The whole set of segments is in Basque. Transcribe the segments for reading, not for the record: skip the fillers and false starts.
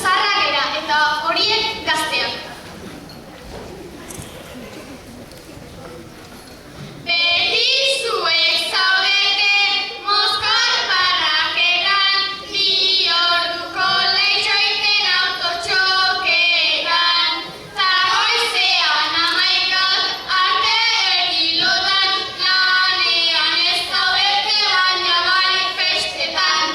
zaharrak era eta horiek gazteak. Beti zuek zaudete Moskor barraketan, bi orduko lehitxoiten autotxoketan. Zagoizean 11 arte erdilotan, lanean ez zaudete baina bai festetan.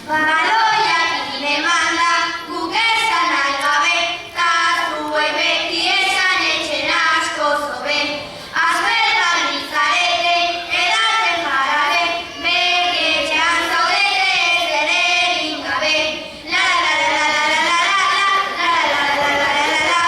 Baloiak ine manda, guk esan algabe, ta zuek beti esan etxen asko zoben. Azbertan izarete, edaten jarabe, begetxean zaudete ezer egin gabe. La la la la la la la la la la la la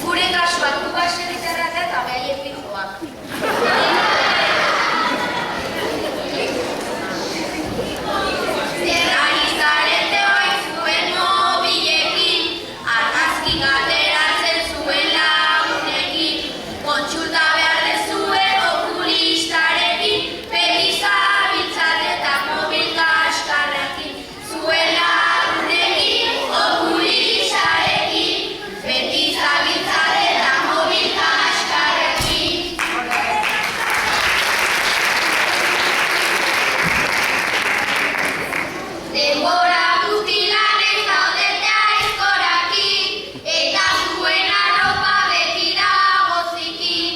gure kasuan guk aserrizarrak eta behaiek fijoak. Zerrari zarete oin zuen mobilekin, argazki ateratzen zuen lagunekin, kontsulta behar dezue okulistarekin, beti zabiltzat eta mobil kaskarrekin, zuen lagunekin, okulistarekin, beti zabiltzat eta mobil kaskarrekin. Denbora guztilanek zaudete aizkorakin, eta zuen arropa beti dago zikin.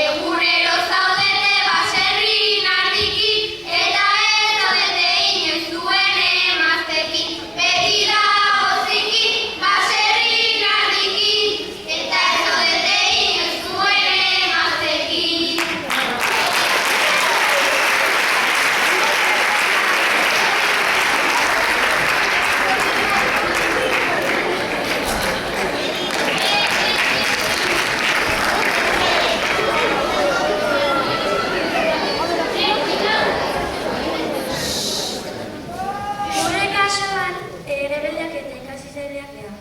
Egunero zaudete baserrin ardikin, eta ez zaudete inoiz zuen emaztekin. Beti dago zikin, baserrin ardikin, eta ez zaudete inoiz zuen emaztekin. Gure kasuan, rebeldeak eta ikasitzaileak dira.